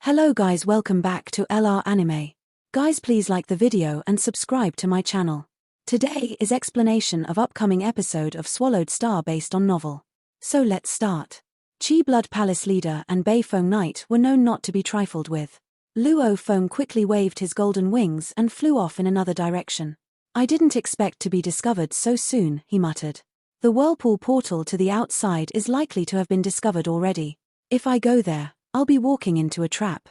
Hello guys, welcome back to LR Anime. Guys, please like the video and subscribe to my channel. Today is explanation of upcoming episode of Swallowed Star based on novel. So let's start. Chi Blood Palace leader and Bei Feng Knight were known not to be trifled with. Luo Feng quickly waved his golden wings and flew off in another direction. I didn't expect to be discovered so soon, he muttered. The whirlpool portal to the outside is likely to have been discovered already. If I go there, I'll be walking into a trap.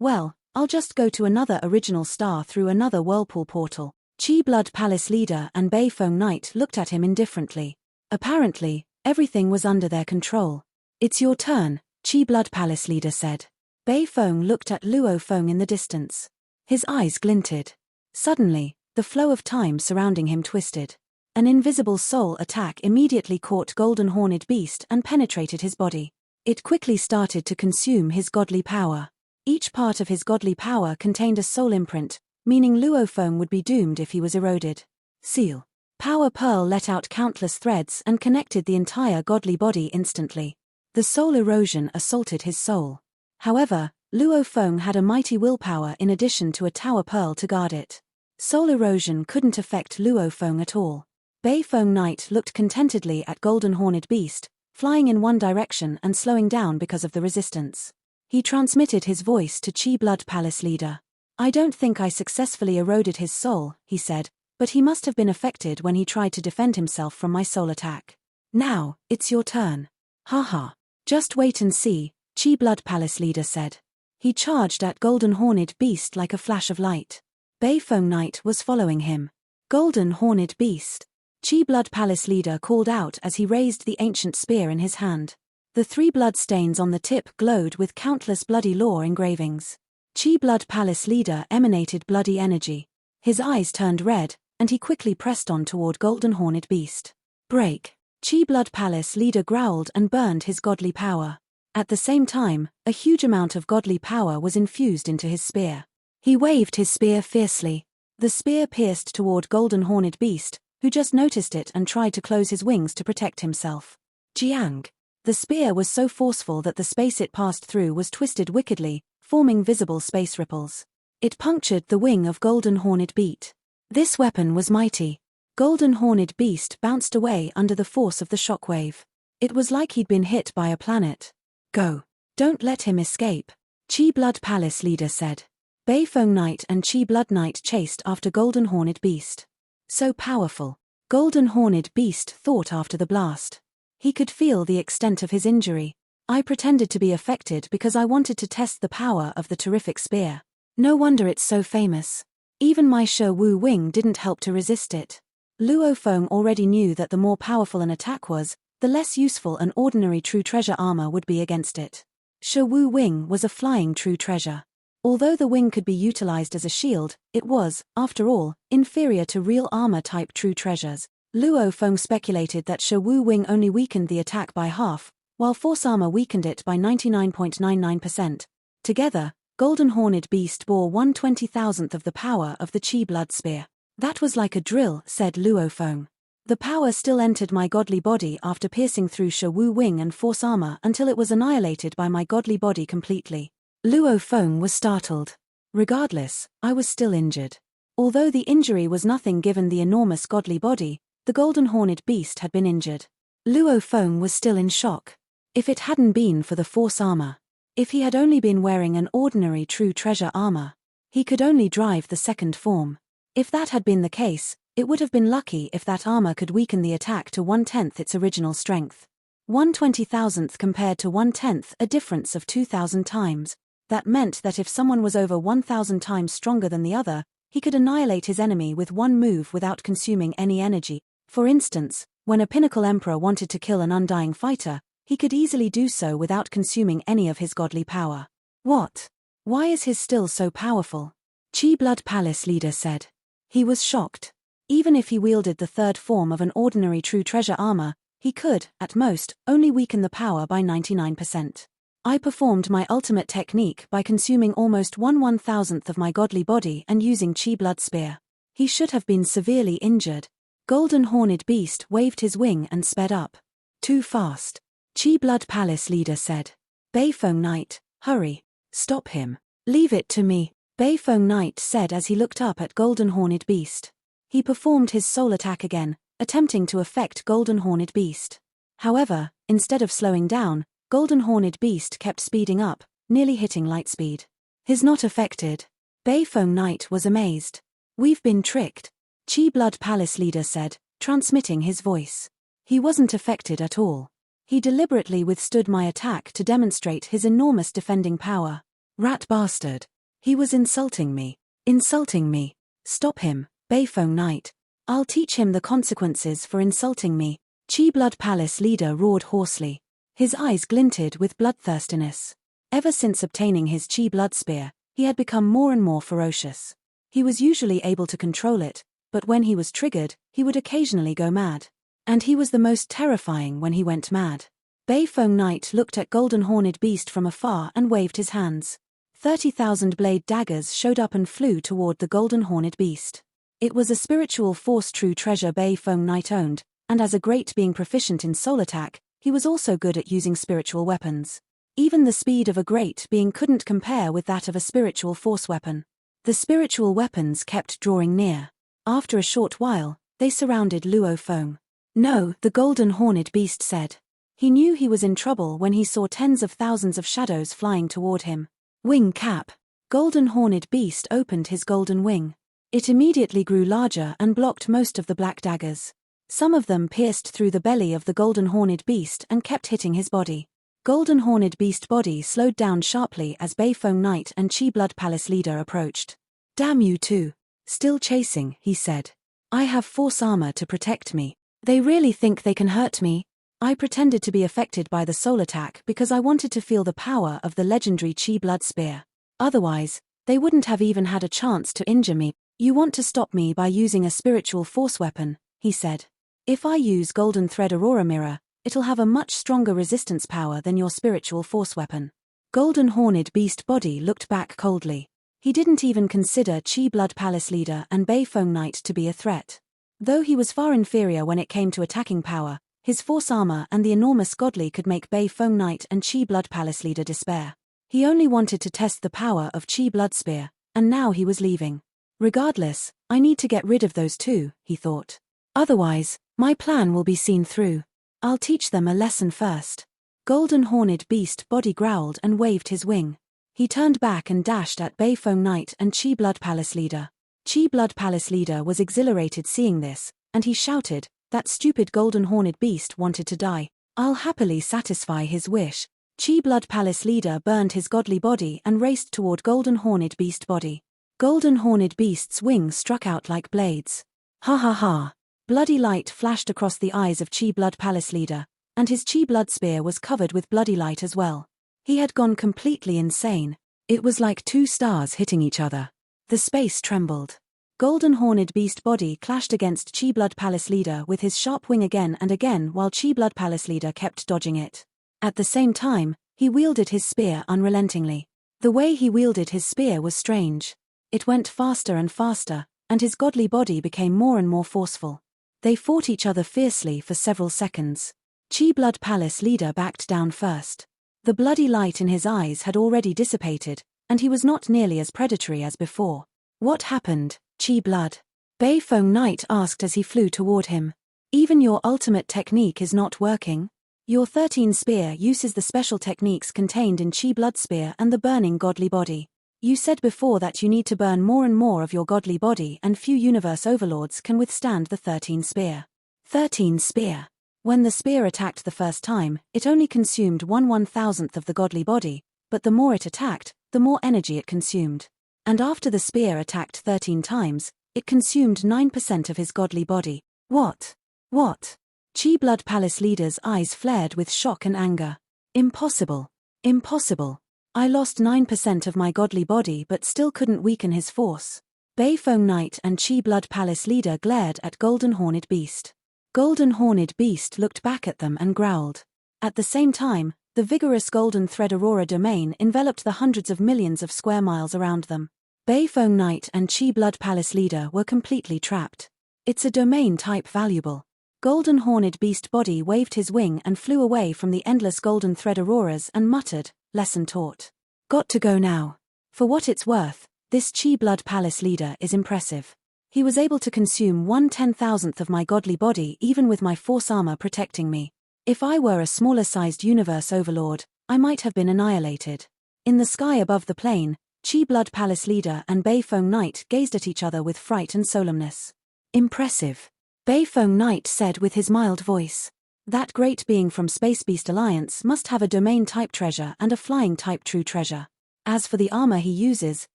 Well, I'll just go to another original star through another whirlpool portal. Chi Blood Palace leader and Bei Feng Knight looked at him indifferently. Apparently, everything was under their control. It's your turn, Chi Blood Palace leader said. Bei Feng looked at Luo Feng in the distance. His eyes glinted. Suddenly, the flow of time surrounding him twisted. An invisible soul attack immediately caught Golden Horned Beast and penetrated his body. It quickly started to consume his godly power. Each part of his godly power contained a soul imprint, meaning Luo Feng would be doomed if he was eroded. Seal. Power Pearl let out countless threads and connected the entire godly body instantly. The soul erosion assaulted his soul. However, Luo Feng had a mighty willpower in addition to a Tower Pearl to guard it. Soul erosion couldn't affect Luo Feng at all. Bei Feng Knight looked contentedly at Golden Horned Beast, flying in one direction and slowing down because of the resistance. He transmitted his voice to Chi Blood Palace leader. I don't think I successfully eroded his soul, he said, but he must have been affected when he tried to defend himself from my soul attack. Now, it's your turn. Haha. Just wait and see, Chi Blood Palace leader said. He charged at Golden Horned Beast like a flash of light. Bei Feng Knight was following him. Golden Horned Beast. Chi Blood Palace leader called out as he raised the ancient spear in his hand. The 3 blood stains on the tip glowed with countless bloody lore engravings. Chi Blood Palace leader emanated bloody energy. His eyes turned red, and he quickly pressed on toward Golden Horned Beast. Break. Chi Blood Palace leader growled and burned his godly power. At the same time, a huge amount of godly power was infused into his spear. He waved his spear fiercely. The spear pierced toward Golden Horned Beast, who just noticed it and tried to close his wings to protect himself. Jiang. The spear was so forceful that the space it passed through was twisted wickedly, forming visible space ripples. It punctured the wing of Golden Horned Beast. This weapon was mighty. Golden Horned Beast bounced away under the force of the shockwave. It was like he'd been hit by a planet. Go. Don't let him escape, Chi Blood Palace leader said. Bei Feng Knight and Chi Blood Knight chased after Golden Horned Beast. So powerful. Golden Horned Beast thought after the blast. He could feel the extent of his injury. I pretended to be affected because I wanted to test the power of the terrific spear. No wonder it's so famous. Even my Shi Wu Wing didn't help to resist it. Luo Feng already knew that the more powerful an attack was, the less useful an ordinary true treasure armor would be against it. Shi Wu Wing was a flying true treasure. Although the wing could be utilized as a shield, it was, after all, inferior to real armor-type true treasures. Luo Feng speculated that Shi Wu Wing only weakened the attack by half, while force armor weakened it by 99.99%. Together, Golden Horned Beast bore 1/20,000th of the power of the Chi Blood Spear. That was like a drill, said Luo Feng. The power still entered my godly body after piercing through Shi Wu Wing and force armor until it was annihilated by my godly body completely. Luo Feng was startled. Regardless, I was still injured. Although the injury was nothing given the enormous godly body, the Golden Horned Beast had been injured. Luo Feng was still in shock. If it hadn't been for the force armor, if he had only been wearing an ordinary true treasure armor, he could only drive the second form. If that had been the case, it would have been lucky if that armor could weaken the attack to 1/10 its original strength. 1/20,000th compared to 1/10, a difference of 2,000 times. That meant that if someone was over 1,000 times stronger than the other, he could annihilate his enemy with one move without consuming any energy. For instance, when a pinnacle emperor wanted to kill an undying fighter, he could easily do so without consuming any of his godly power. What? Why is his still so powerful? Chi Blood Palace leader said. He was shocked. Even if he wielded the third form of an ordinary true treasure armor, he could, at most, only weaken the power by 99%. I performed my ultimate technique by consuming almost 1/1000th of my godly body and using Chi Blood Spear. He should have been severely injured. Golden Horned Beast waved his wing and sped up. Too fast. Chi Blood Palace leader said. Bei Feng Knight, hurry. Stop him. Leave it to me, Beifeng Knight said as he looked up at Golden Horned Beast. He performed his soul attack again, attempting to affect Golden Horned Beast. However, instead of slowing down, Golden Horned Beast kept speeding up, nearly hitting light speed. He's not affected. Beifeng Knight was amazed. We've been tricked, Chi Blood Palace leader said, transmitting his voice. He wasn't affected at all. He deliberately withstood my attack to demonstrate his enormous defending power. Rat bastard. He was insulting me. Insulting me. Stop him, Beifeng Knight. I'll teach him the consequences for insulting me, Chi Blood Palace leader roared hoarsely. His eyes glinted with bloodthirstiness. Ever since obtaining his Chi Blood Spear, he had become more and more ferocious. He was usually able to control it, but when he was triggered, he would occasionally go mad. And he was the most terrifying when he went mad. Beifeng Knight looked at Golden Horned Beast from afar and waved his hands. 30,000 blade daggers showed up and flew toward the Golden Horned Beast. It was a spiritual force true treasure Beifeng Knight owned, and as a great being proficient in soul attack, he was also good at using spiritual weapons. Even the speed of a great being couldn't compare with that of a spiritual force weapon. The spiritual weapons kept drawing near. After a short while, they surrounded Luo Feng. No, the Golden Horned Beast said. He knew he was in trouble when he saw tens of thousands of shadows flying toward him. Wing cap. Golden Horned Beast opened his golden wing. It immediately grew larger and blocked most of the black daggers. Some of them pierced through the belly of the Golden Horned Beast and kept hitting his body. Golden Horned Beast body slowed down sharply as Beifeng Knight and Chi Blood Palace leader approached. Damn you two. Still chasing, he said. I have force armor to protect me. They really think they can hurt me? I pretended to be affected by the soul attack because I wanted to feel the power of the legendary Chi Blood Spear. Otherwise, they wouldn't have even had a chance to injure me. You want to stop me by using a spiritual force weapon, he said. If I use Golden Thread Aurora Mirror, it'll have a much stronger resistance power than your spiritual force weapon. Golden Horned Beast body looked back coldly. He didn't even consider Chi Blood Palace leader and Beifeng Knight to be a threat. Though he was far inferior when it came to attacking power, his force armor and the enormous godly could make Beifeng Knight and Chi Blood Palace leader despair. He only wanted to test the power of Chi Blood Spear, and now he was leaving. Regardless, I need to get rid of those two, he thought. Otherwise, my plan will be seen through. I'll teach them a lesson first. Golden Horned Beast body growled and waved his wing. He turned back and dashed at Beifeng Knight and Chi Blood Palace leader. Chi Blood Palace leader was exhilarated seeing this, and he shouted, that stupid Golden Horned Beast wanted to die. I'll happily satisfy his wish. Chi Blood Palace leader burned his godly body and raced toward Golden Horned Beast body. Golden Horned Beast's wings struck out like blades. Ha ha ha. Bloody light flashed across the eyes of Chi Blood Palace leader, and his Chi Blood Spear was covered with bloody light as well. He had gone completely insane. It was like two stars hitting each other. The space trembled. Golden Horned Beast body clashed against Chi Blood Palace leader with his sharp wing again and again while Chi Blood Palace leader kept dodging it. At the same time, he wielded his spear unrelentingly. The way he wielded his spear was strange. It went faster and faster, and his godly body became more and more forceful. They fought each other fiercely for several seconds. Chi Blood Palace leader backed down first. The bloody light in his eyes had already dissipated, and he was not nearly as predatory as before. What happened, Chi Blood? Beifeng Knight asked as he flew toward him. Even your ultimate technique is not working? Your 13 spear uses the special techniques contained in Chi Blood Spear and the burning godly body. You said before that you need to burn more and more of your godly body and few universe overlords can withstand the 13 spear. 13 spear. When the spear attacked the first time, it only consumed 1/1000th of the godly body, but the more it attacked, the more energy it consumed. And after the spear attacked 13 times, it consumed 9% of his godly body. What? What? Chi Blood Palace leader's eyes flared with shock and anger. Impossible. Impossible. I lost 9% of my godly body but still couldn't weaken his force. Beifeng Knight and Chi Blood Palace leader glared at Golden Horned Beast. Golden Horned Beast looked back at them and growled. At the same time, the vigorous Golden Thread Aurora domain enveloped the hundreds of millions of square miles around them. Beifeng Knight and Chi Blood Palace leader were completely trapped. It's a domain type valuable. Golden Horned Beast body waved his wing and flew away from the endless Golden Thread Auroras and muttered, lesson taught. Got to go now. For what it's worth, this Chi Blood Palace leader is impressive. He was able to consume 1/10,000th of my godly body even with my force armor protecting me. If I were a smaller-sized universe overlord, I might have been annihilated. In the sky above the plane, Chi Blood Palace leader and Beifeng Knight gazed at each other with fright and solemnness. Impressive. Beifeng Knight said with his mild voice. That great being from Space Beast Alliance must have a domain-type treasure and a flying-type true treasure. As for the armor he uses,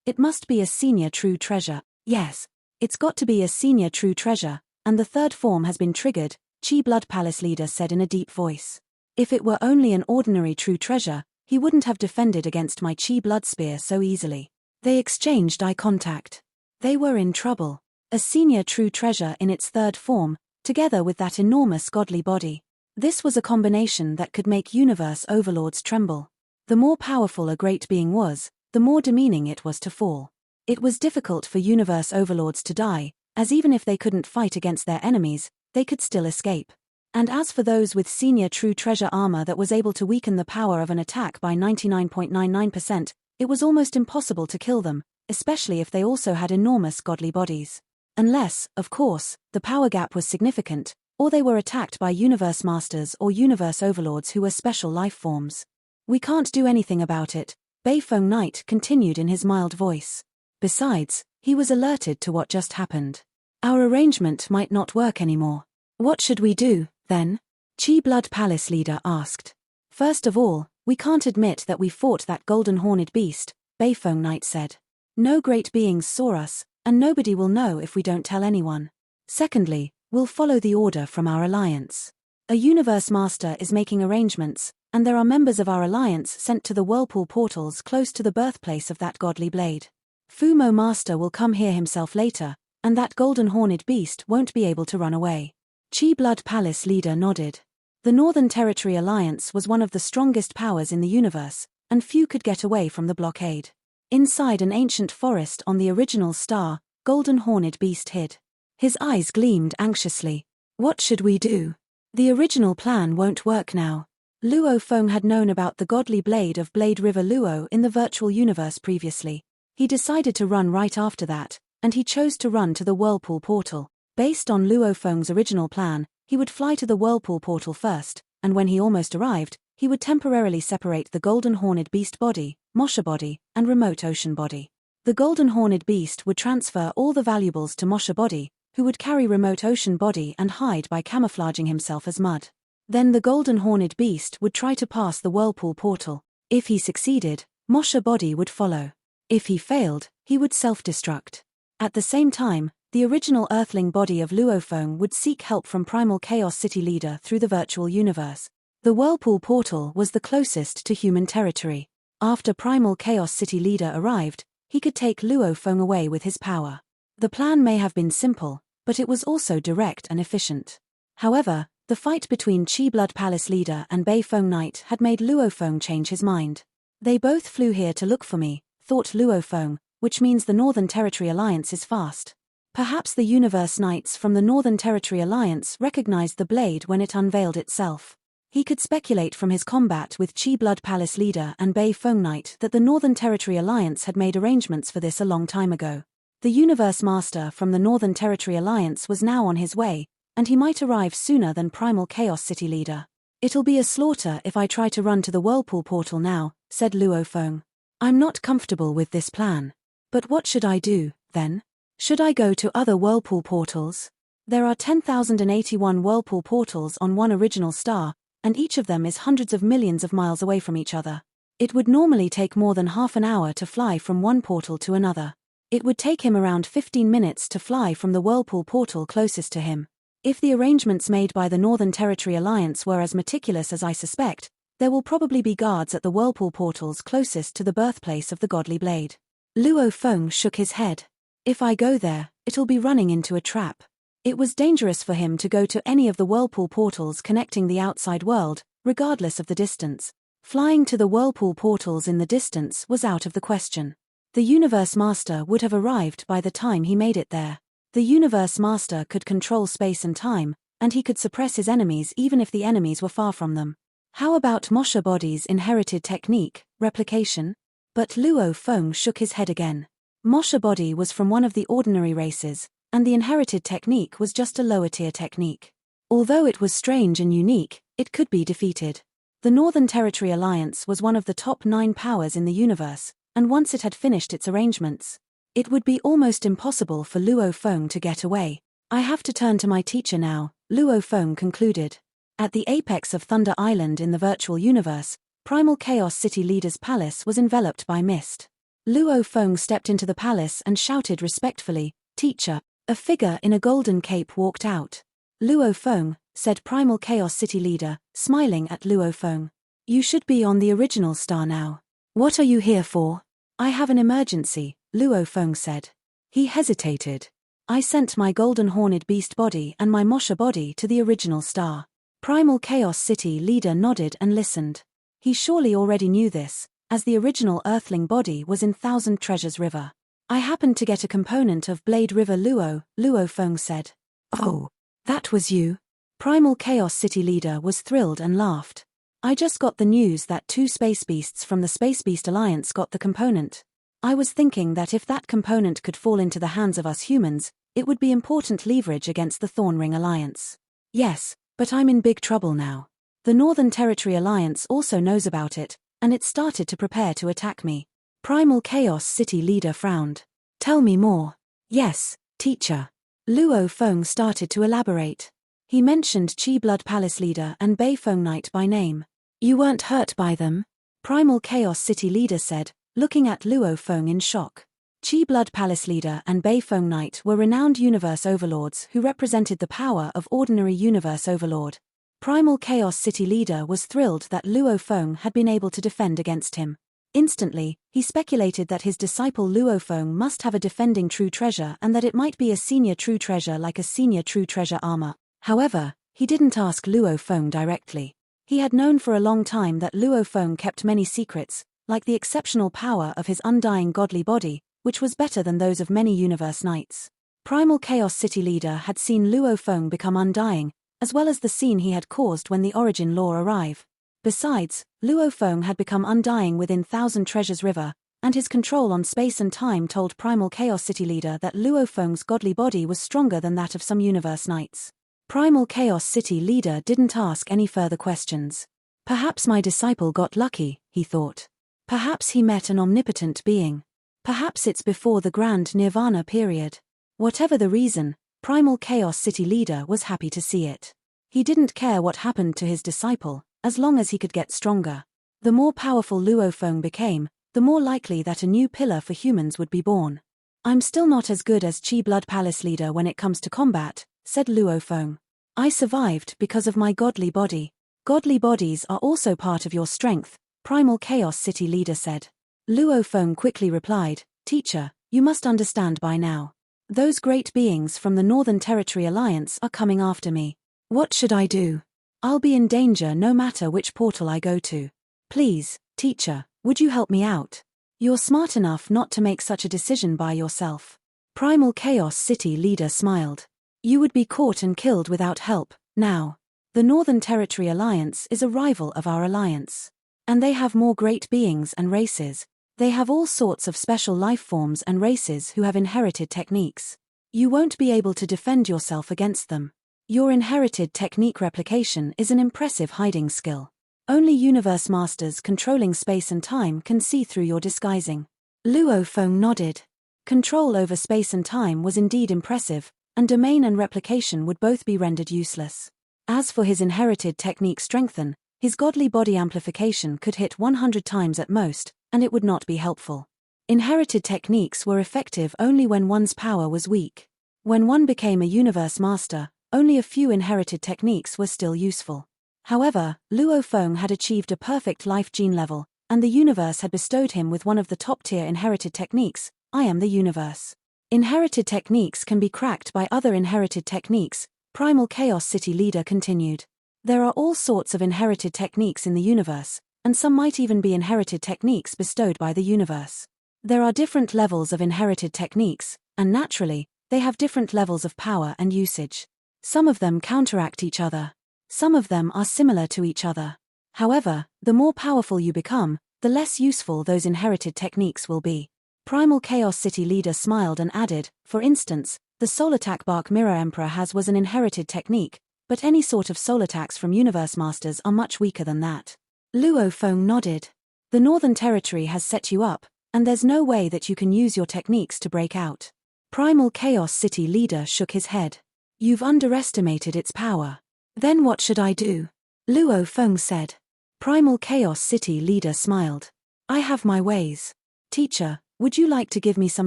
it must be a senior true treasure. Yes, it's got to be a senior true treasure, and the third form has been triggered, Chi Blood Palace leader said in a deep voice. If it were only an ordinary true treasure, he wouldn't have defended against my Chi Blood Spear so easily. They exchanged eye contact. They were in trouble. A senior true treasure in its third form, together with that enormous godly body. This was a combination that could make universe overlords tremble. The more powerful a great being was, the more demeaning it was to fall. It was difficult for universe overlords to die, as even if they couldn't fight against their enemies, they could still escape. And as for those with senior true treasure armor that was able to weaken the power of an attack by 99.99%, it was almost impossible to kill them, especially if they also had enormous godly bodies. Unless, of course, the power gap was significant, or they were attacked by universe masters or universe overlords who were special life forms. We can't do anything about it, Beifeng Knight continued in his mild voice. Besides, he was alerted to what just happened. Our arrangement might not work anymore. What should we do, then? Chi Blood Palace leader asked. First of all, we can't admit that we fought that golden horned beast, Beifeng Knight said. No great beings saw us, and nobody will know if we don't tell anyone. Secondly, we'll follow the order from our alliance. A universe master is making arrangements, and there are members of our alliance sent to the whirlpool portals close to the birthplace of that godly blade. Fumo Master will come here himself later, and that golden horned beast won't be able to run away. Chi Blood Palace leader nodded. The Northern Territory Alliance was one of the strongest powers in the universe, and few could get away from the blockade. Inside an ancient forest on the original star, golden horned beast hid. His eyes gleamed anxiously. What should we do? The original plan won't work now. Luo Feng had known about the godly blade of Blade River Luo in the virtual universe previously. He decided to run right after that, and he chose to run to the Whirlpool Portal. Based on Luo Feng's original plan, he would fly to the Whirlpool Portal first, and when he almost arrived, he would temporarily separate the golden horned beast body, Mosha body, and remote ocean body. The golden horned beast would transfer all the valuables to Mosha body, who would carry remote ocean body and hide by camouflaging himself as mud. Then the golden horned beast would try to pass the Whirlpool Portal. If he succeeded, Mosha body would follow. If he failed, he would self-destruct. At the same time, the original Earthling body of Luofeng would seek help from Primal Chaos City leader through the virtual universe. The Whirlpool Portal was the closest to human territory. After Primal Chaos City leader arrived, he could take Luofeng away with his power. The plan may have been simple, but it was also direct and efficient. However, the fight between Chi Blood Palace leader and Beifeng Knight had made Luofeng change his mind. They both flew here to look for me, thought Luofeng, which means the Northern Territory Alliance is fast. Perhaps the Universe Knights from the Northern Territory Alliance recognized the blade when it unveiled itself. He could speculate from his combat with Chi Blood Palace leader and Beifeng Knight that the Northern Territory Alliance had made arrangements for this a long time ago. The Universe Master from the Northern Territory Alliance was now on his way, and he might arrive sooner than Primal Chaos City leader. It'll be a slaughter if I try to run to the Whirlpool Portal now, said Luofeng. I'm not comfortable with this plan. But what should I do, then? Should I go to other Whirlpool Portals? There are 10,081 Whirlpool Portals on one original star, and each of them is hundreds of millions of miles away from each other. It would normally take more than half an hour to fly from one portal to another. It would take him around 15 minutes to fly from the Whirlpool Portal closest to him. If the arrangements made by the Northern Territory Alliance were as meticulous as I suspect, there will probably be guards at the Whirlpool Portals closest to the birthplace of the Godly Blade. Luofeng shook his head. If I go there, it'll be running into a trap. It was dangerous for him to go to any of the Whirlpool Portals connecting the outside world, regardless of the distance. Flying to the Whirlpool Portals in the distance was out of the question. The Universe Master would have arrived by the time he made it there. The Universe Master could control space and time, and he could suppress his enemies even if the enemies were far from them. How about Mosha Body's inherited technique, replication? But Luo Feng shook his head again. Mosha body was from one of the ordinary races, and the inherited technique was just a lower-tier technique. Although it was strange and unique, it could be defeated. The Northern Territory Alliance was one of the top 9 powers in the universe, and once it had finished its arrangements, it would be almost impossible for Luo Feng to get away. I have to turn to my teacher now, Luo Feng concluded. At the apex of Thunder Island in the virtual universe, Primal Chaos City Leader's palace was enveloped by mist. Luo Feng stepped into the palace and shouted respectfully, "Teacher." A figure in a golden cape walked out. "Luo Feng," said Primal Chaos City Leader, smiling at Luo Feng. "You should be on the original star now. What are you here for?" "I have an emergency," Luo Feng said. He hesitated. "I sent my golden horned beast body and my Mosha body to the original star." Primal Chaos City Leader nodded and listened. He surely already knew this, as the original Earthling body was in Thousand Treasures River. "I happened to get a component of Blade River Luo Feng said. "Oh, that was you?" Primal Chaos City Leader was thrilled and laughed. "I just got the news that 2 space beasts from the Space Beast Alliance got the component. I was thinking that if that component could fall into the hands of us humans, it would be important leverage against the Thornring Alliance." "Yes, but I'm in big trouble now. The Northern Territory Alliance also knows about it, and it started to prepare to attack me." Primal Chaos City Leader frowned. "Tell me more." "Yes, teacher." Luo Feng started to elaborate. He mentioned Chi Blood Palace Leader and Bei Feng Knight by name. "You weren't hurt by them?" Primal Chaos City Leader said, looking at Luo Feng in shock. Chi Blood Palace Leader and Bei Feng Knight were renowned universe overlords who represented the power of ordinary universe overlord. Primal Chaos City Leader was thrilled that Luo Feng had been able to defend against him. Instantly, he speculated that his disciple Luo Feng must have a defending true treasure and that it might be a senior true treasure like a senior true treasure armor. However, he didn't ask Luo Feng directly. He had known for a long time that Luo Feng kept many secrets, like the exceptional power of his undying godly body, which was better than those of many universe knights. Primal Chaos City Leader had seen Luo Feng become undying, as well as the scene he had caused when the origin law arrived. Besides, Luo Feng had become undying within Thousand Treasures River, and his control on space and time told Primal Chaos City Leader that Luo Feng's godly body was stronger than that of some universe knights. Primal Chaos City Leader didn't ask any further questions. Perhaps my disciple got lucky, he thought. Perhaps he met an omnipotent being. Perhaps it's before the Grand Nirvana period. Whatever the reason, Primal Chaos City Leader was happy to see it. He didn't care what happened to his disciple, as long as he could get stronger. The more powerful Luo Feng became, the more likely that a new pillar for humans would be born. "I'm still not as good as Chi Blood Palace Leader when it comes to combat," said Luo Feng. "I survived because of my godly body." "Godly bodies are also part of your strength," Primal Chaos City Leader said. Luo Feng quickly replied, "Teacher, you must understand by now. Those great beings from the Northern Territory Alliance are coming after me. What should I do? I'll be in danger no matter which portal I go to. Please, teacher, would you help me out? You're smart enough not to make such a decision by yourself." Primal Chaos City Leader smiled. "You would be caught and killed without help, now. The Northern Territory Alliance is a rival of our alliance. And they have more great beings and races. They have all sorts of special life forms and races who have inherited techniques. You won't be able to defend yourself against them. Your inherited technique replication is an impressive hiding skill. Only universe masters controlling space and time can see through your disguising." Luo Feng nodded. Control over space and time was indeed impressive, and domain and replication would both be rendered useless. As for his inherited technique strengthen, his godly body amplification could hit 100 times at most, and it would not be helpful. Inherited techniques were effective only when one's power was weak. When one became a universe master, only a few inherited techniques were still useful. However, Luo Feng had achieved a perfect life gene level, and the universe had bestowed him with one of the top-tier inherited techniques, "I am the universe." Inherited techniques can be cracked by other inherited techniques, Primal Chaos City Leader continued. There are all sorts of inherited techniques in the universe, and some might even be inherited techniques bestowed by the universe. There are different levels of inherited techniques, and naturally, they have different levels of power and usage. Some of them counteract each other. Some of them are similar to each other. However, the more powerful you become, the less useful those inherited techniques will be. Primal Chaos City leader smiled and added, for instance, the soul attack Bark Mirror Emperor was an inherited technique, but any sort of soul attacks from Universe Masters are much weaker than that. Luo Feng nodded. The Northern Territory has set you up, and there's no way that you can use your techniques to break out. Primal Chaos City leader shook his head. You've underestimated its power. Then what should I do? Luo Feng said. Primal Chaos City leader smiled. I have my ways. Teacher, would you like to give me some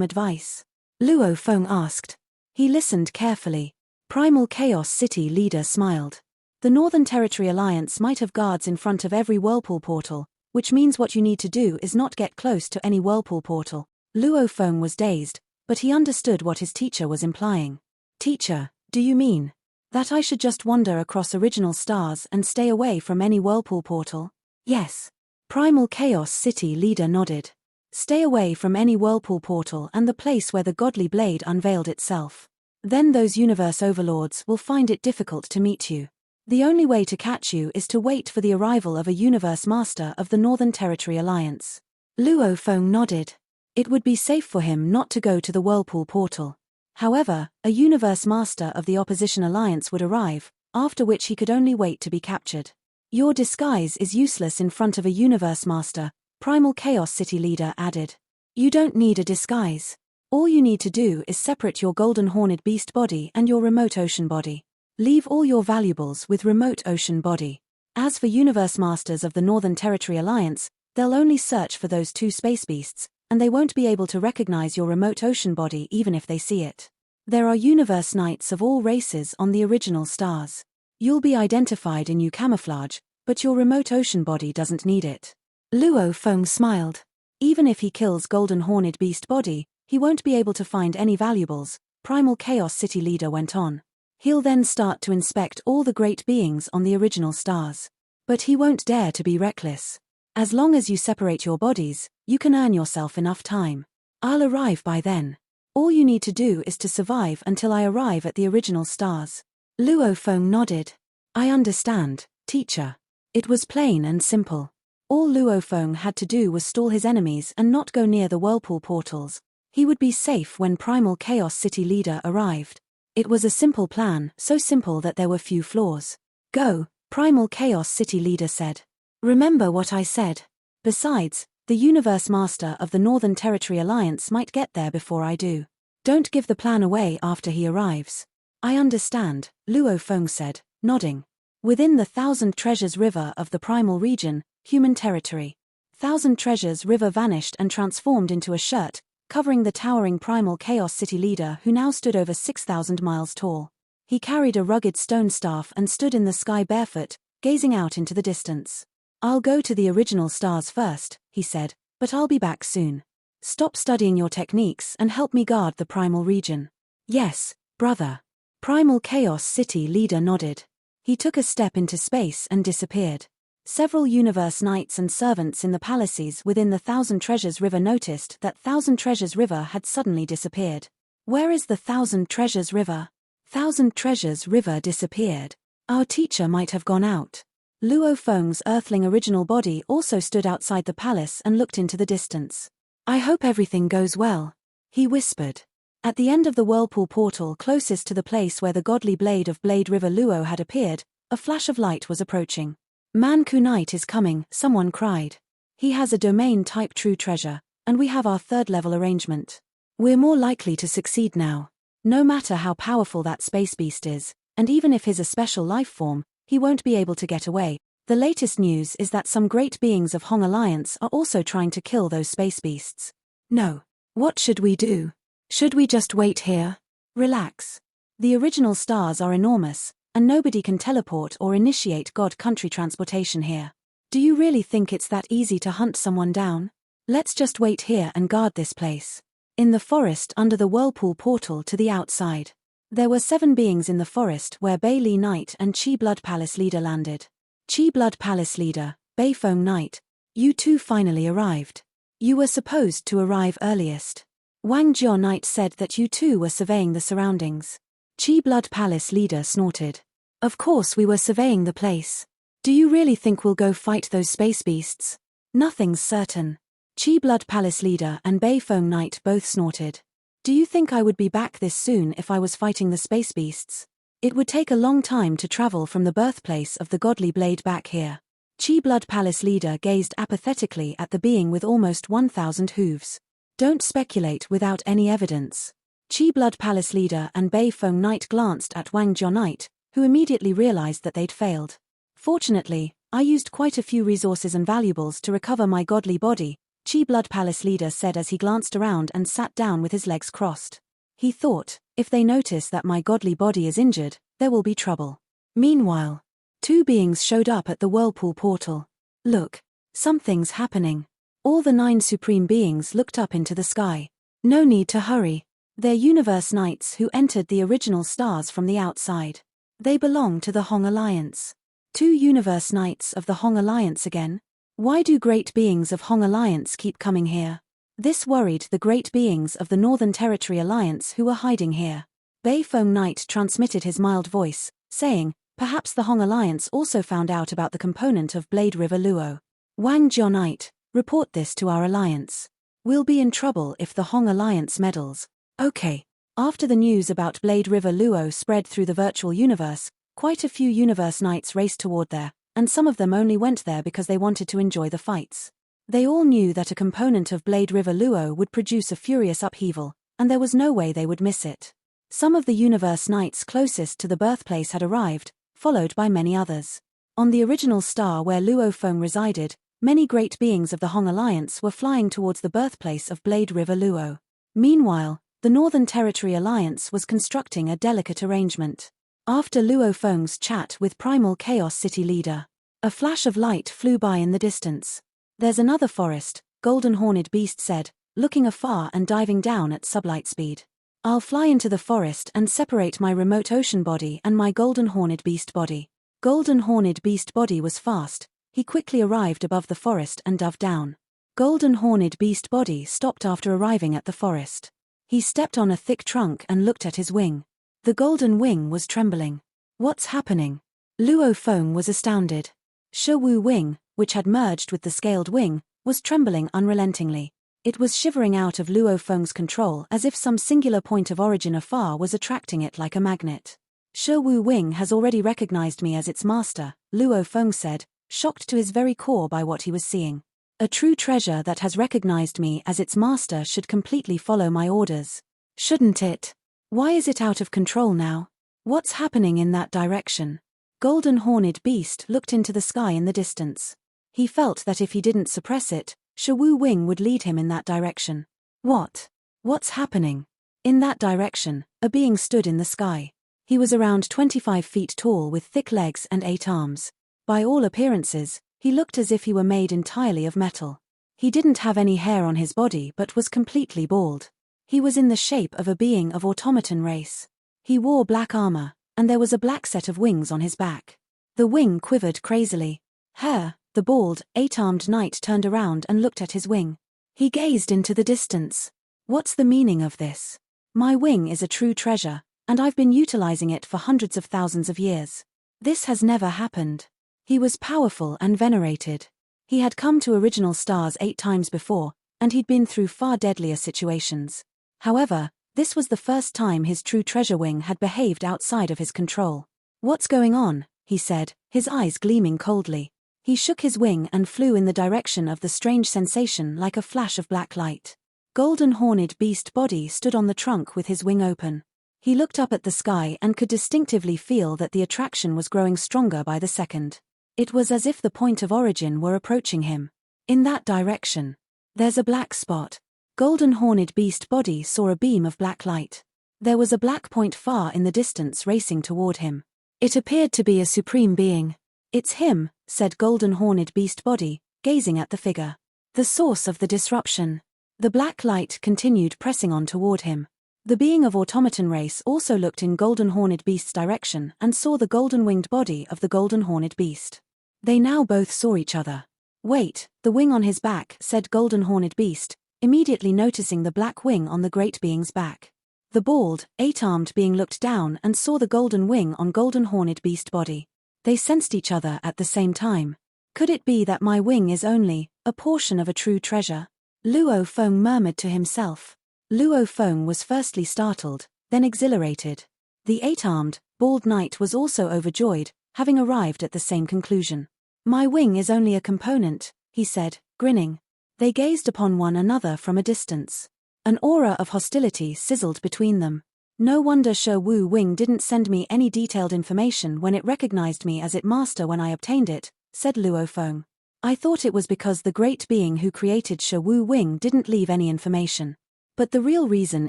advice? Luo Feng asked. He listened carefully. Primal Chaos City leader smiled. The Northern Territory Alliance might have guards in front of every whirlpool portal, which means what you need to do is not get close to any whirlpool portal. Luo Feng was dazed, but he understood what his teacher was implying. Teacher, do you mean that I should just wander across original stars and stay away from any whirlpool portal? Yes. Primal Chaos City leader nodded. Stay away from any whirlpool portal and the place where the godly blade unveiled itself. Then those universe overlords will find it difficult to meet you. The only way to catch you is to wait for the arrival of a universe master of the Northern Territory Alliance. Luo Feng nodded. It would be safe for him not to go to the whirlpool portal. However, a universe master of the opposition alliance would arrive, after which he could only wait to be captured. Your disguise is useless in front of a universe master, Primal Chaos City leader added. You don't need a disguise. All you need to do is separate your golden horned beast body and your remote ocean body. Leave all your valuables with remote ocean body. As for universe masters of the Northern Territory Alliance, they'll only search for those two space beasts, and they won't be able to recognize your remote ocean body even if they see it. There are universe knights of all races on the original stars. You'll be identified in your camouflage, but your remote ocean body doesn't need it. Luo Feng smiled. Even if he kills golden horned beast body, he won't be able to find any valuables, Primal Chaos City leader went on. He'll then start to inspect all the great beings on the original stars. But he won't dare to be reckless. As long as you separate your bodies, you can earn yourself enough time. I'll arrive by then. All you need to do is to survive until I arrive at the original stars. Luo Feng nodded. I understand, teacher. It was plain and simple. All Luo Feng had to do was stall his enemies and not go near the whirlpool portals. He would be safe when Primal Chaos City leader arrived. It was a simple plan, so simple that there were few flaws. Go, Primal Chaos City leader said. Remember what I said. Besides, the Universe Master of the Northern Territory Alliance might get there before I do. Don't give the plan away after he arrives. I understand, Luo Feng said, nodding. Within the Thousand Treasures River of the Primal Region, Human Territory. Thousand Treasures River vanished and transformed into a shirt, covering the towering Primal Chaos City leader who now stood over 6,000 miles tall. He carried a rugged stone staff and stood in the sky barefoot, gazing out into the distance. I'll go to the original stars first, he said, but I'll be back soon. Stop studying your techniques and help me guard the Primal region. Yes, brother. Primal Chaos City leader nodded. He took a step into space and disappeared. Several universe knights and servants in the palaces within the Thousand Treasures River noticed that Thousand Treasures River had suddenly disappeared. Where is the Thousand Treasures River? Thousand Treasures River disappeared. Our teacher might have gone out. Luo Feng's earthling original body also stood outside the palace and looked into the distance. I hope everything goes well, he whispered. At the end of the whirlpool portal closest to the place where the godly blade of Blade River Luo had appeared, a flash of light was approaching. Manku Knight is coming, someone cried. He has a domain-type true treasure, and we have our third-level arrangement. We're more likely to succeed now. No matter how powerful that space beast is, and even if he's a special life form, he won't be able to get away. The latest news is that some great beings of Hong Alliance are also trying to kill those space beasts. No. What should we do? Should we just wait here? Relax. The original stars are enormous, and nobody can teleport or initiate God-country transportation here. Do you really think it's that easy to hunt someone down? Let's just wait here and guard this place. In the forest under the whirlpool portal to the outside. There were 7 beings in the forest where Bei Li Knight and Qi Blood Palace leader landed. Qi Blood Palace leader, Bei Feng Knight, you two finally arrived. You were supposed to arrive earliest. Wang Jiao Knight said that you two were surveying the surroundings. Qi Blood Palace leader snorted. Of course we were surveying the place. Do you really think we'll go fight those space beasts? Nothing's certain. Chi Blood Palace leader and Bei Feng Knight both snorted. Do you think I would be back this soon if I was fighting the space beasts? It would take a long time to travel from the birthplace of the godly blade back here. Chi Blood Palace leader gazed apathetically at the being with almost 1,000 hooves. Don't speculate without any evidence. Chi Blood Palace leader and Bei Feng Knight glanced at Wang Jiao Knight, who immediately realized that they'd failed. Fortunately, I used quite a few resources and valuables to recover my godly body, Chi Blood Palace leader said as he glanced around and sat down with his legs crossed. He thought, if they notice that my godly body is injured, there will be trouble. Meanwhile, two beings showed up at the whirlpool portal. Look, something's happening. All the 9 supreme beings looked up into the sky. No need to hurry. They're universe knights who entered the original stars from the outside. They belong to the Hong Alliance. 2 universe knights of the Hong Alliance again? Why do great beings of Hong Alliance keep coming here? This worried the great beings of the Northern Territory Alliance who were hiding here. Bei Feng Knight transmitted his mild voice, saying, perhaps the Hong Alliance also found out about the component of Blade River Luo. Wang Jiao Knight, report this to our alliance. We'll be in trouble if the Hong Alliance meddles. Okay. After the news about Blade River Luo spread through the virtual universe, quite a few universe knights raced toward there, and some of them only went there because they wanted to enjoy the fights. They all knew that a component of Blade River Luo would produce a furious upheaval, and there was no way they would miss it. Some of the universe knights closest to the birthplace had arrived, followed by many others. On the original star where Luo Feng resided, many great beings of the Hong Alliance were flying towards the birthplace of Blade River Luo. Meanwhile, the Northern Territory Alliance was constructing a delicate arrangement. After Luo Feng's chat with Primal Chaos City leader, a flash of light flew by in the distance. There's another forest, Golden Horned Beast said, looking afar and diving down at sublight speed. I'll fly into the forest and separate my remote ocean body and my Golden Horned Beast body. Golden Horned Beast body was fast, he quickly arrived above the forest and dove down. Golden Horned Beast body stopped after arriving at the forest. He stepped on a thick trunk and looked at his wing. The golden wing was trembling. What's happening? Luo Feng was astounded. Shi Wu wing, which had merged with the scaled wing, was trembling unrelentingly. It was shivering out of Luo Feng's control as if some singular point of origin afar was attracting it like a magnet. Shi Wu wing has already recognized me as its master, Luo Feng said, shocked to his very core by what he was seeing. A true treasure that has recognized me as its master should completely follow my orders. Shouldn't it? Why is it out of control now? What's happening in that direction? Golden Horned Beast looked into the sky in the distance. He felt that if he didn't suppress it, Shi Wu wing would lead him in that direction. What's happening? In that direction, a being stood in the sky. He was around 25 feet tall with thick legs and 8 arms. By all appearances, he looked as if he were made entirely of metal. He didn't have any hair on his body but was completely bald. He was in the shape of a being of automaton race. He wore black armor, and there was a black set of wings on his back. The wing quivered crazily. The bald, 8-armed knight turned around and looked at his wing. He gazed into the distance. What's the meaning of this? My wing is a true treasure, and I've been utilizing it for hundreds of thousands of years. This has never happened. He was powerful and venerated. He had come to original stars 8 times before, and he'd been through far deadlier situations. However, this was the first time his true treasure wing had behaved outside of his control. What's going on? He said, his eyes gleaming coldly. He shook his wing and flew in the direction of the strange sensation like a flash of black light. Golden Horned Beast body stood on the trunk with his wing open. He looked up at the sky and could distinctively feel that the attraction was growing stronger by the second. It was as if the point of origin were approaching him. In that direction. There's a black spot. Golden Horned Beast body saw a beam of black light. There was a black point far in the distance racing toward him. It appeared to be a supreme being. It's him, said Golden Horned Beast body, gazing at the figure. The source of the disruption. The black light continued pressing on toward him. The being of automaton race also looked in Golden Horned Beast's direction and saw the golden-winged body of the Golden Horned Beast. They now both saw each other. Wait, the wing on his back, said Golden Horned Beast, immediately noticing the black wing on the great being's back. The bald, 8-armed being looked down and saw the golden wing on Golden Horned Beast body. They sensed each other at the same time. Could it be that my wing is only a portion of a true treasure? Luo Feng murmured to himself. Luo Feng was firstly startled, then exhilarated. The eight-armed, bald knight was also overjoyed, having arrived at the same conclusion. My wing is only a component, he said, grinning. They gazed upon one another from a distance. An aura of hostility sizzled between them. No wonder Shi Wu Wing didn't send me any detailed information when it recognized me as its master when I obtained it, said Luo Feng. I thought it was because the great being who created Shi Wu Wing didn't leave any information. But the real reason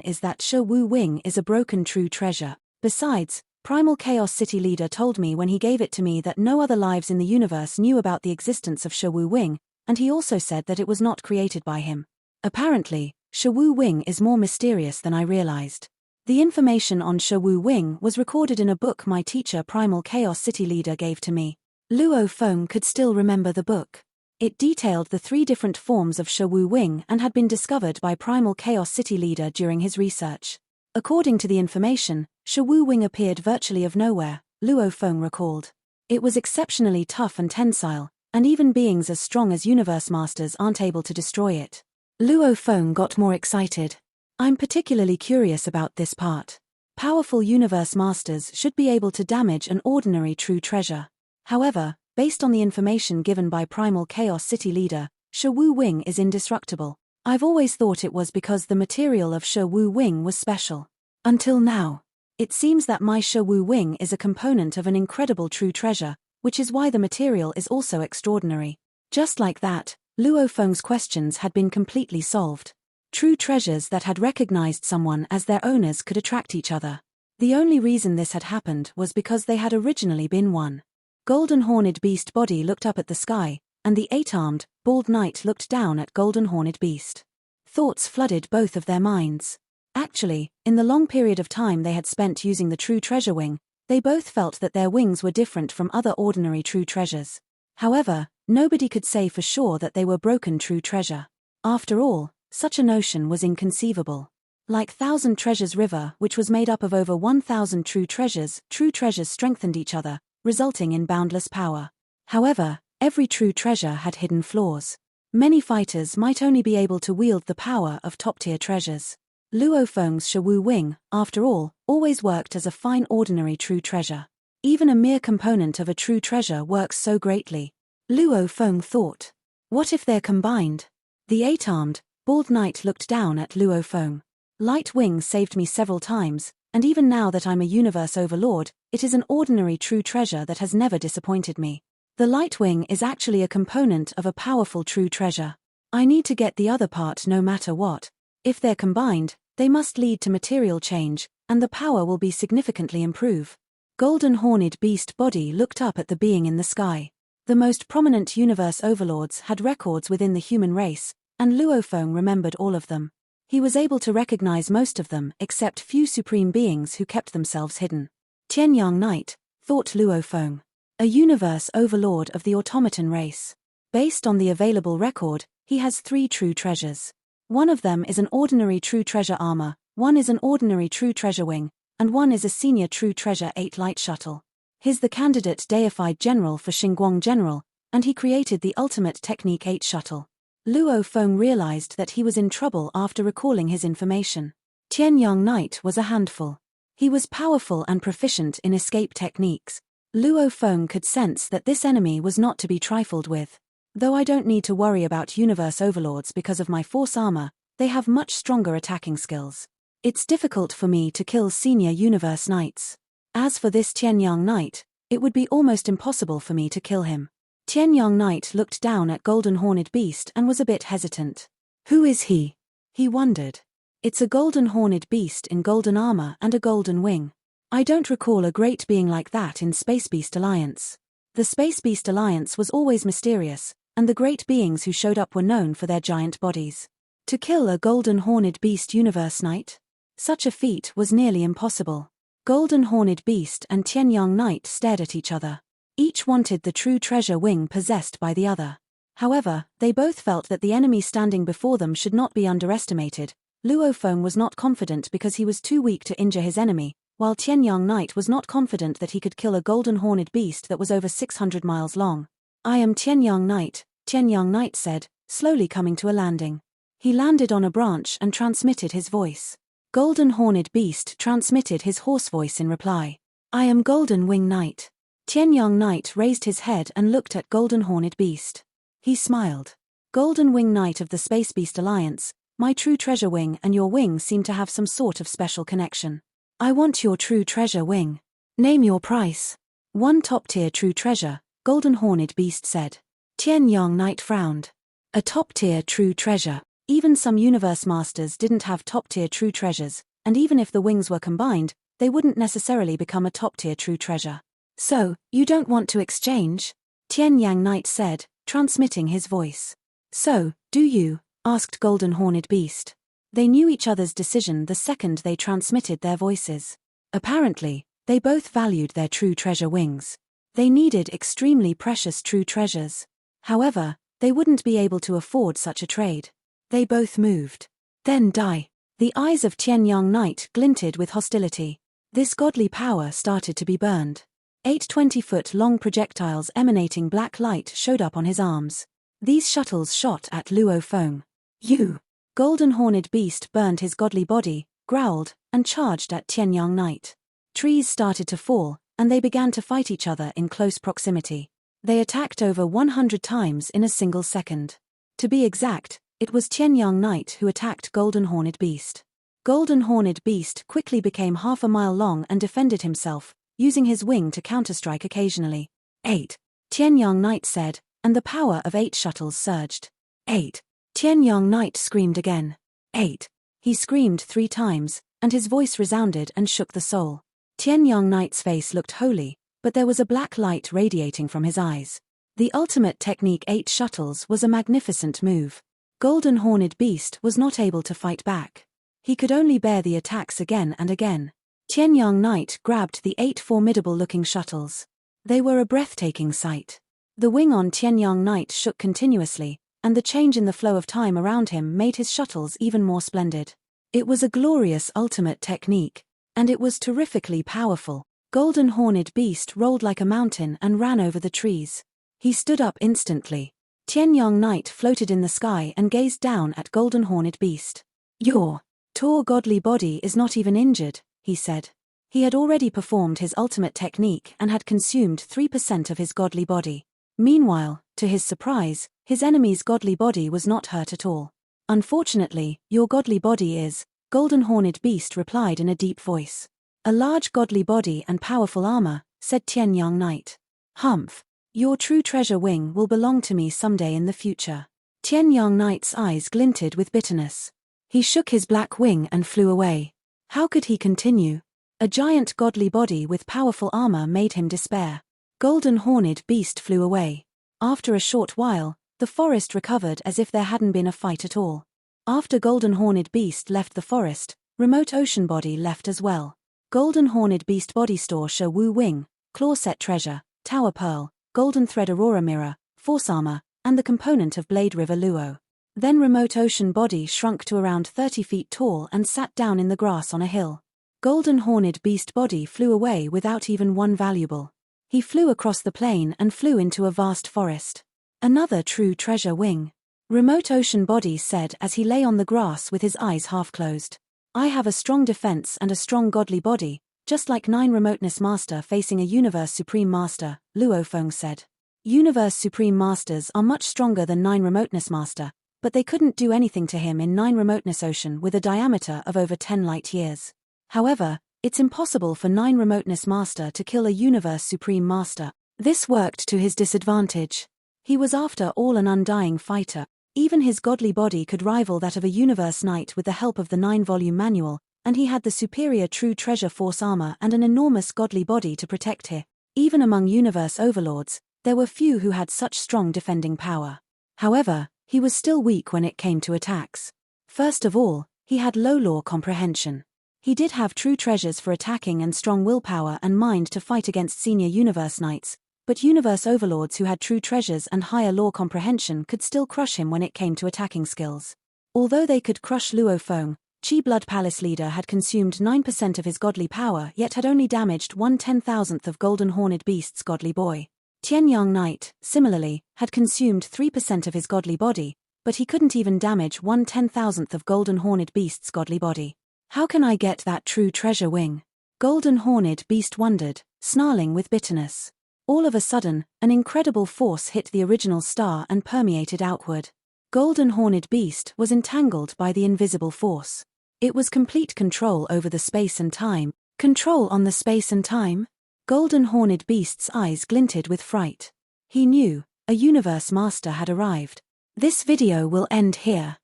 is that Shi Wu Wing is a broken true treasure. Besides, Primal Chaos City Leader told me when he gave it to me that no other lives in the universe knew about the existence of Shi Wu Wing, and he also said that it was not created by him. Apparently, Shi Wu Wing is more mysterious than I realized. The information on Shi Wu Wing was recorded in a book my teacher Primal Chaos City Leader gave to me. Luo Feng could still remember the book. It detailed the 3 different forms of Shi Wu Wing and had been discovered by Primal Chaos City Leader during his research. According to the information, Shi Wu Wing appeared virtually of nowhere, Luo Feng recalled. It was exceptionally tough and tensile, and even beings as strong as Universe Masters aren't able to destroy it. Luo Feng got more excited. I'm particularly curious about this part. Powerful Universe Masters should be able to damage an ordinary true treasure. However, based on the information given by Primal Chaos City Leader, Shi Wu Wing is indestructible. I've always thought it was because the material of Shi Wu Wing was special. Until now. It seems that my Shi Wu Wing is a component of an incredible true treasure, which is why the material is also extraordinary. Just like that, Luo Feng's questions had been completely solved. True treasures that had recognized someone as their owners could attract each other. The only reason this had happened was because they had originally been one. Golden Horned Beast Body looked up at the sky, and the eight-armed, bald knight looked down at Golden Horned Beast. Thoughts flooded both of their minds. Actually, in the long period of time they had spent using the true treasure wing, they both felt that their wings were different from other ordinary true treasures. However, nobody could say for sure that they were broken true treasure. After all, such a notion was inconceivable. Like Thousand Treasures River, which was made up of over 1,000 true treasures strengthened each other, resulting in boundless power. However, every true treasure had hidden flaws. Many fighters might only be able to wield the power of top-tier treasures. Luo Feng's Shi Wu Wing, after all, always worked as a fine ordinary true treasure. Even a mere component of a true treasure works so greatly. Luo Feng thought. What if they're combined? The eight-armed, bald knight looked down at Luo Feng. Light Wing saved me several times, and even now that I'm a universe overlord, it is an ordinary true treasure that has never disappointed me. The Light Wing is actually a component of a powerful true treasure. I need to get the other part no matter what. If they're combined, they must lead to material change, and the power will be significantly improved. Golden Horned Beast Body looked up at the being in the sky. The most prominent universe overlords had records within the human race, and Luo Feng remembered all of them. He was able to recognize most of them except few supreme beings who kept themselves hidden. Tianyang Knight, thought Luo Feng. A universe overlord of the automaton race. Based on the available record, he has 3 true treasures. One of them is an ordinary true treasure armor, one is an ordinary true treasure wing, and one is a senior true treasure 8 light shuttle. He's the candidate deified general for Xinguang General, and he created the ultimate technique 8 shuttle. Luo Feng realized that he was in trouble after recalling his information. Tianyang Knight was a handful. He was powerful and proficient in escape techniques. Luo Feng could sense that this enemy was not to be trifled with. Though I don't need to worry about universe overlords because of my force armor, they have much stronger attacking skills. It's difficult for me to kill senior universe knights. As for this Tianyang Knight, it would be almost impossible for me to kill him. Tianyang Knight looked down at Golden Horned Beast and was a bit hesitant. Who is he? He wondered. It's a Golden Horned Beast in golden armor and a golden wing. I don't recall a great being like that in Space Beast Alliance. The Space Beast Alliance was always mysterious, and the great beings who showed up were known for their giant bodies. To kill a Golden Horned Beast Universe Knight? Such a feat was nearly impossible. Golden Horned Beast and Tianyang Knight stared at each other. Each wanted the true treasure wing possessed by the other. However, they both felt that the enemy standing before them should not be underestimated. Luo Feng was not confident because he was too weak to injure his enemy, while Tianyang Knight was not confident that he could kill a Golden Horned Beast that was over 600 miles long. I am Tianyang Knight, Tianyang Knight said, slowly coming to a landing. He landed on a branch and transmitted his voice. Golden Horned Beast transmitted his hoarse voice in reply. I am Golden Wing Knight. Tianyang Knight raised his head and looked at Golden Horned Beast. He smiled. Golden Wing Knight of the Space Beast Alliance, my true treasure wing and your wing seem to have some sort of special connection. I want your true treasure wing. Name your price. One top-tier true treasure, Golden Horned Beast said. Tianyang Knight frowned. A top-tier true treasure. Even some universe masters didn't have top-tier true treasures, and even if the wings were combined, they wouldn't necessarily become a top-tier true treasure. So, you don't want to exchange? Tianyang Knight said, transmitting his voice. So, do you? Asked Golden Horned Beast. They knew each other's decision the second they transmitted their voices. Apparently, they both valued their true treasure wings. They needed extremely precious true treasures. However, they wouldn't be able to afford such a trade. They both moved. Then die. The eyes of Tianyang Knight glinted with hostility. This godly power started to be burned. 8 20-foot-long projectiles emanating black light showed up on his arms. These shuttles shot at Luo Feng. You! Golden Horned Beast burned his godly body, growled, and charged at Tianyang Knight. Trees started to fall, and they began to fight each other in close proximity. They attacked over 100 times in a single second. To be exact, it was Tianyang Knight who attacked Golden Horned Beast. Golden Horned Beast quickly became half a mile long and defended himself, using his wing to counterstrike occasionally. 8. Tianyang Knight said, and the power of 8 shuttles surged. 8. Tianyang Knight screamed again. 8. He screamed 3 times, and his voice resounded and shook the soul. Tianyang Knight's face looked holy, but there was a black light radiating from his eyes. The ultimate technique 8 shuttles was a magnificent move. Golden Horned Beast was not able to fight back. He could only bear the attacks again and again. Tianyang Knight grabbed the 8 formidable-looking shuttles. They were a breathtaking sight. The wing on Tianyang Knight shook continuously, and the change in the flow of time around him made his shuttles even more splendid. It was a glorious ultimate technique, and it was terrifically powerful. Golden Horned Beast rolled like a mountain and ran over the trees. He stood up instantly. Tianyang Knight floated in the sky and gazed down at Golden Horned Beast. Your tall godly body is not even injured, he said. He had already performed his ultimate technique and had consumed 3% of his godly body. Meanwhile, to his surprise, his enemy's godly body was not hurt at all. Unfortunately, your godly body is, Golden Horned Beast replied in a deep voice. A large godly body and powerful armor, said Tianyang Knight. Humph. Your true treasure wing will belong to me someday in the future. Tianyang Knight's eyes glinted with bitterness. He shook his black wing and flew away. How could he continue? A giant godly body with powerful armor made him despair. Golden Horned Beast flew away. After a short while, the forest recovered as if there hadn't been a fight at all. After Golden Horned Beast left the forest, Remote Ocean Body left as well. Golden Horned Beast Body Store Sha Wu Wing, Claw Set Treasure, Tower Pearl, Golden Thread Aurora Mirror, Force Armor, and the component of Blade River Luo. Then Remote Ocean Body shrunk to around 30 feet tall and sat down in the grass on a hill. Golden Horned Beast Body flew away without even one valuable. He flew across the plain and flew into a vast forest. Another true treasure wing. Remote Ocean Body said as he lay on the grass with his eyes half closed. I have a strong defense and a strong godly body, just like 9 Remoteness Master facing a Universe Supreme Master, Luo Feng said. Universe Supreme Masters are much stronger than 9 Remoteness Master, but they couldn't do anything to him in 9 Remoteness Ocean with a diameter of over 10 light years. However, it's impossible for 9 Remoteness Master to kill a Universe Supreme Master. This worked to his disadvantage. He was after all an undying fighter. Even his godly body could rival that of a Universe Knight with the help of the 9-volume manual, and he had the superior True Treasure Force armor and an enormous godly body to protect him. Even among Universe Overlords, there were few who had such strong defending power. However, he was still weak when it came to attacks. First of all, he had low law comprehension. He did have true treasures for attacking and strong willpower and mind to fight against senior Universe Knights, but Universe Overlords who had true treasures and higher law comprehension could still crush him when it came to attacking skills. Although they could crush Luo Feng, Chi Blood Palace leader had consumed 9% of his godly power yet had only damaged 1/10,000th of Golden Horned Beast's godly boy. Tianyang Knight, similarly, had consumed 3% of his godly body, but he couldn't even damage 1/10,000th of Golden Horned Beast's godly body. How can I get that true treasure wing? Golden Horned Beast wondered, snarling with bitterness. All of a sudden, an incredible force hit the original star and permeated outward. Golden Horned Beast was entangled by the invisible force. It was complete control over the space and time. Control on the space and time? Golden Horned Beast's eyes glinted with fright. He knew, a universe master had arrived. This video will end here.